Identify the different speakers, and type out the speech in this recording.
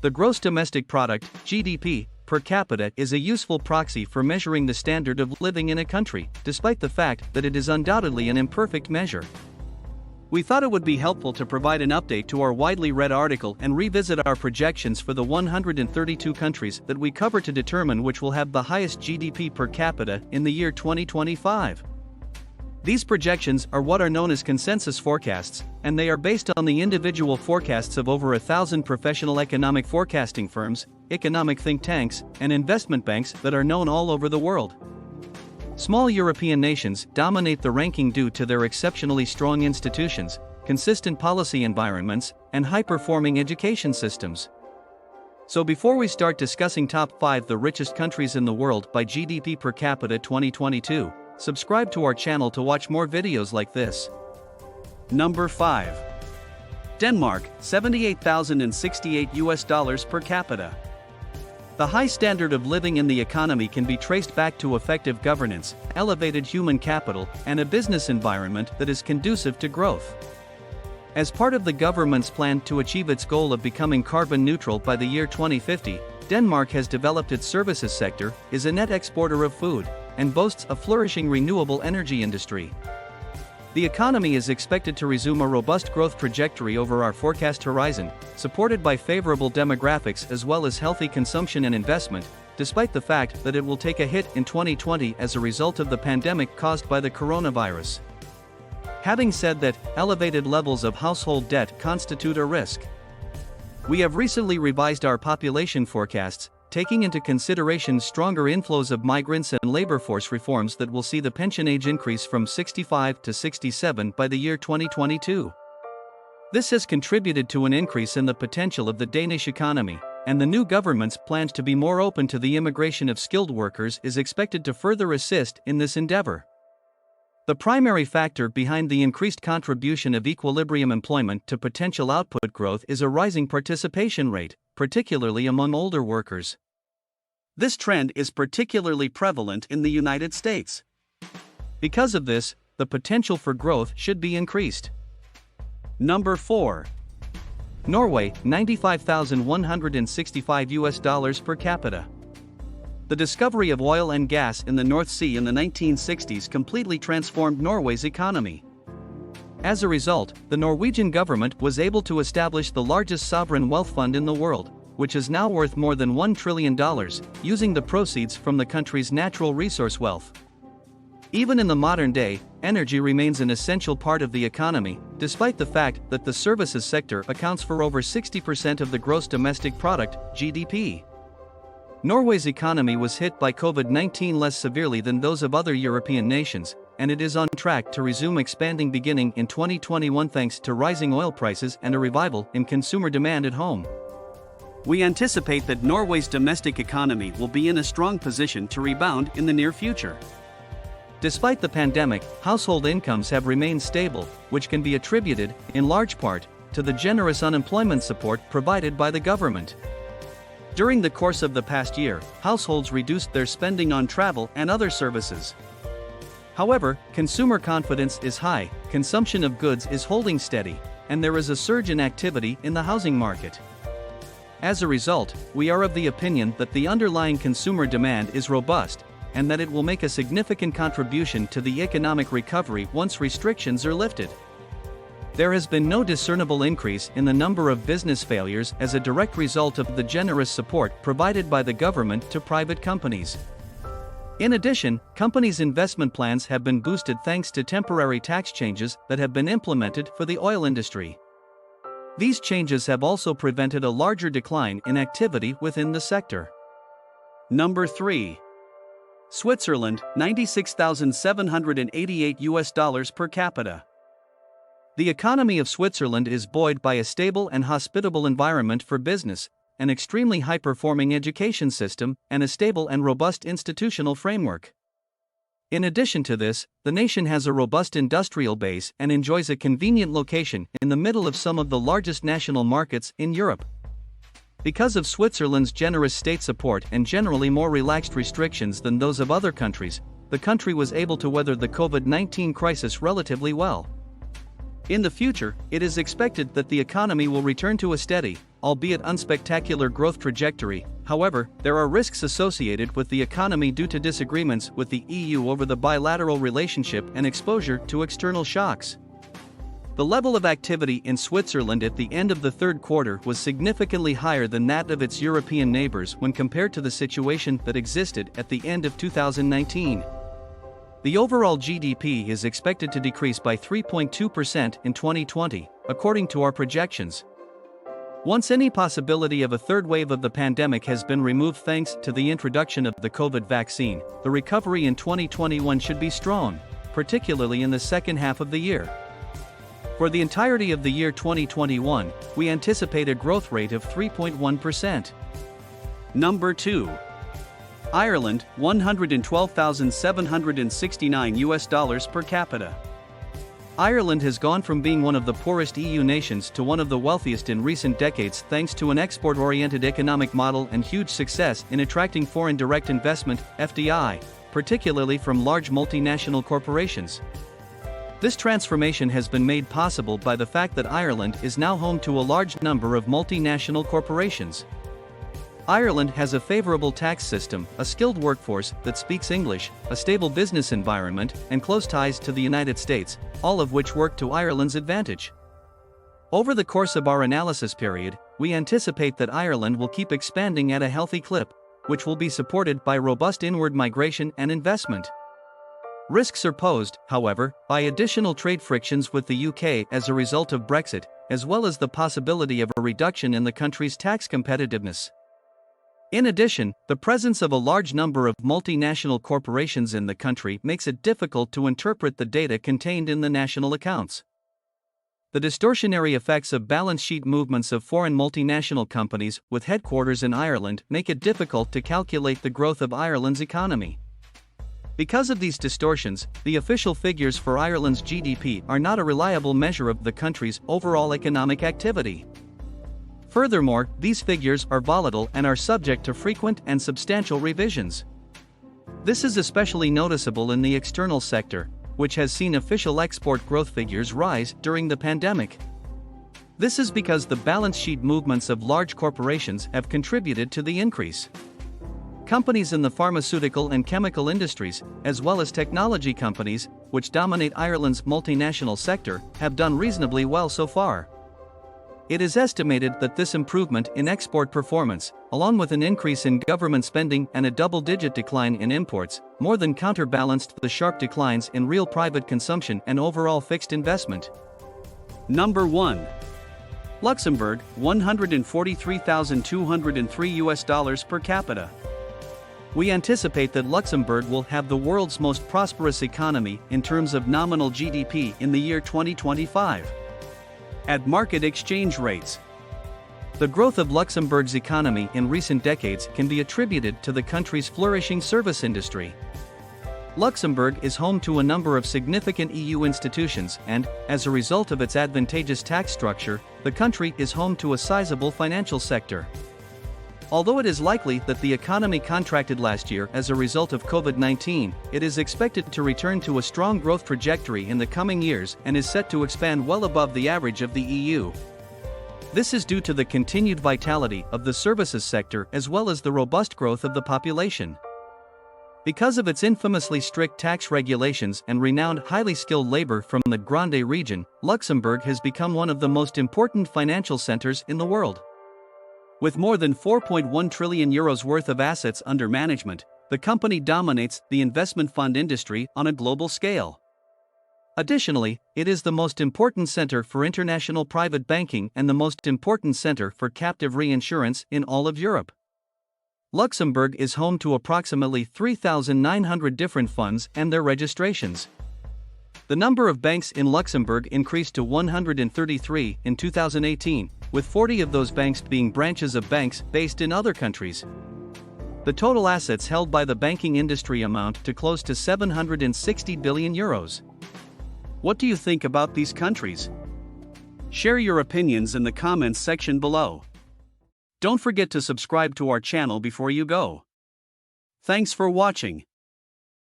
Speaker 1: The gross domestic product, GDP, per capita is a useful proxy for measuring the standard of living in a country, despite the fact that it is undoubtedly an imperfect measure. We thought it would be helpful to provide an update to our widely read article and revisit our projections for the 132 countries that we cover to determine which will have the highest GDP per capita in the year 2025. These projections are what are known as consensus forecasts, and they are based on the individual forecasts of over 1,000 professional economic forecasting firms, economic think tanks, and investment banks that are known all over the world. Small European nations dominate the ranking due to their exceptionally strong institutions, consistent policy environments, and high-performing education systems. So before we start discussing top 5 the richest countries in the world by GDP per capita 2022, subscribe to our channel to watch more videos like this. Number 5. Denmark, $78,068 per capita. The high standard of living in the economy can be traced back to effective governance, elevated human capital, and a business environment that is conducive to growth. As part of the government's plan to achieve its goal of becoming carbon neutral by the year 2050, Denmark has developed its services sector, is a net exporter of food, and boasts a flourishing renewable energy industry. The economy is expected to resume a robust growth trajectory over our forecast horizon, supported by favorable demographics as well as healthy consumption and investment, despite the fact that it will take a hit in 2020 as a result of the pandemic caused by the coronavirus. Having said that, elevated levels of household debt constitute a risk. We have recently revised our population forecasts, taking into consideration stronger inflows of migrants and labor force reforms that will see the pension age increase from 65 to 67 by the year 2022. This has contributed to an increase in the potential of the Danish economy, and the new government's plans to be more open to the immigration of skilled workers is expected to further assist in this endeavor. The primary factor behind the increased contribution of equilibrium employment to potential output growth is a rising participation rate, particularly among older workers. This trend is particularly prevalent in the United States. Because of this, the potential for growth should be increased. Number 4. Norway, $95,165 per capita. The discovery of oil and gas in the North Sea in the 1960s completely transformed Norway's economy. As a result, the Norwegian government was able to establish the largest sovereign wealth fund in the world, which is now worth more than $1 trillion, using the proceeds from the country's natural resource wealth. Even in the modern day, energy remains an essential part of the economy, despite the fact that the services sector accounts for over 60% of the gross domestic product, GDP. Norway's economy was hit by COVID-19 less severely than those of other European nations, and it is on track to resume expanding beginning in 2021 thanks to rising oil prices and a revival in consumer demand at home. We anticipate that Norway's domestic economy will be in a strong position to rebound in the near future. Despite the pandemic, household incomes have remained stable, which can be attributed, in large part, to the generous unemployment support provided by the government. During the course of the past year, households reduced their spending on travel and other services. However, consumer confidence is high, consumption of goods is holding steady, and there is a surge in activity in the housing market. As a result, we are of the opinion that the underlying consumer demand is robust, and that it will make a significant contribution to the economic recovery once restrictions are lifted. There has been no discernible increase in the number of business failures as a direct result of the generous support provided by the government to private companies. In addition, companies' investment plans have been boosted thanks to temporary tax changes that have been implemented for the oil industry. These changes have also prevented a larger decline in activity within the sector. Number 3. Switzerland, $96,788 per capita. The economy of Switzerland is buoyed by a stable and hospitable environment for business, an extremely high-performing education system, and a stable and robust institutional framework. In addition to this, the nation has a robust industrial base and enjoys a convenient location in the middle of some of the largest national markets in Europe. Because of Switzerland's generous state support and generally more relaxed restrictions than those of other countries, the country was able to weather the COVID-19 crisis relatively well. In the future, it is expected that the economy will return to a steady, albeit unspectacular growth trajectory. However, there are risks associated with the economy due to disagreements with the EU over the bilateral relationship and exposure to external shocks. The level of activity in Switzerland at the end of the third quarter was significantly higher than that of its European neighbors when compared to the situation that existed at the end of 2019. The overall GDP is expected to decrease by 3.2% in 2020, according to our projections. Once any possibility of a third wave of the pandemic has been removed thanks to the introduction of the COVID vaccine, the recovery in 2021 should be strong, particularly in the second half of the year. For the entirety of the year 2021, we anticipate a growth rate of 3.1%. Number 2. Ireland, $112,769 per capita. Ireland has gone from being one of the poorest EU nations to one of the wealthiest in recent decades thanks to an export-oriented economic model and huge success in attracting foreign direct investment, FDI, particularly from large multinational corporations. This transformation has been made possible by the fact that Ireland is now home to a large number of multinational corporations. Ireland has a favorable tax system, a skilled workforce that speaks English, a stable business environment, and close ties to the United States, all of which work to Ireland's advantage. Over the course of our analysis period, we anticipate that Ireland will keep expanding at a healthy clip, which will be supported by robust inward migration and investment. Risks are posed, however, by additional trade frictions with the UK as a result of Brexit, as well as the possibility of a reduction in the country's tax competitiveness. In addition, the presence of a large number of multinational corporations in the country makes it difficult to interpret the data contained in the national accounts. The distortionary effects of balance sheet movements of foreign multinational companies with headquarters in Ireland make it difficult to calculate the growth of Ireland's economy. Because of these distortions, the official figures for Ireland's GDP are not a reliable measure of the country's overall economic activity. Furthermore, these figures are volatile and are subject to frequent and substantial revisions. This is especially noticeable in the external sector, which has seen official export growth figures rise during the pandemic. This is because the balance sheet movements of large corporations have contributed to the increase. Companies in the pharmaceutical and chemical industries, as well as technology companies, which dominate Ireland's multinational sector, have done reasonably well so far. It is estimated that this improvement in export performance, along with an increase in government spending and a double-digit decline in imports, more than counterbalanced the sharp declines in real private consumption and overall fixed investment. Number 1. Luxembourg, $143,203 per capita. We anticipate that Luxembourg will have the world's most prosperous economy in terms of nominal GDP in the year 2025. At market exchange rates. The growth of Luxembourg's economy in recent decades can be attributed to the country's flourishing service industry. Luxembourg is home to a number of significant EU institutions and, as a result of its advantageous tax structure, the country is home to a sizable financial sector. Although it is likely that the economy contracted last year as a result of COVID-19, it is expected to return to a strong growth trajectory in the coming years and is set to expand well above the average of the EU. This is due to the continued vitality of the services sector as well as the robust growth of the population. Because of its infamously strict tax regulations and renowned highly skilled labor from the Grande region, Luxembourg has become one of the most important financial centers in the world. With more than 4.1 trillion euros worth of assets under management, the company dominates the investment fund industry on a global scale. Additionally, it is the most important center for international private banking and the most important center for captive reinsurance in all of Europe. Luxembourg is home to approximately 3,900 different funds and their registrations. The number of banks in Luxembourg increased to 133 in 2018, with 40 of those banks being branches of banks based in other countries. The total assets held by the banking industry amount to close to 760 billion euros. What do you think about these countries? Share your opinions in the comments section below. Don't forget to subscribe to our channel before you go. Thanks for watching.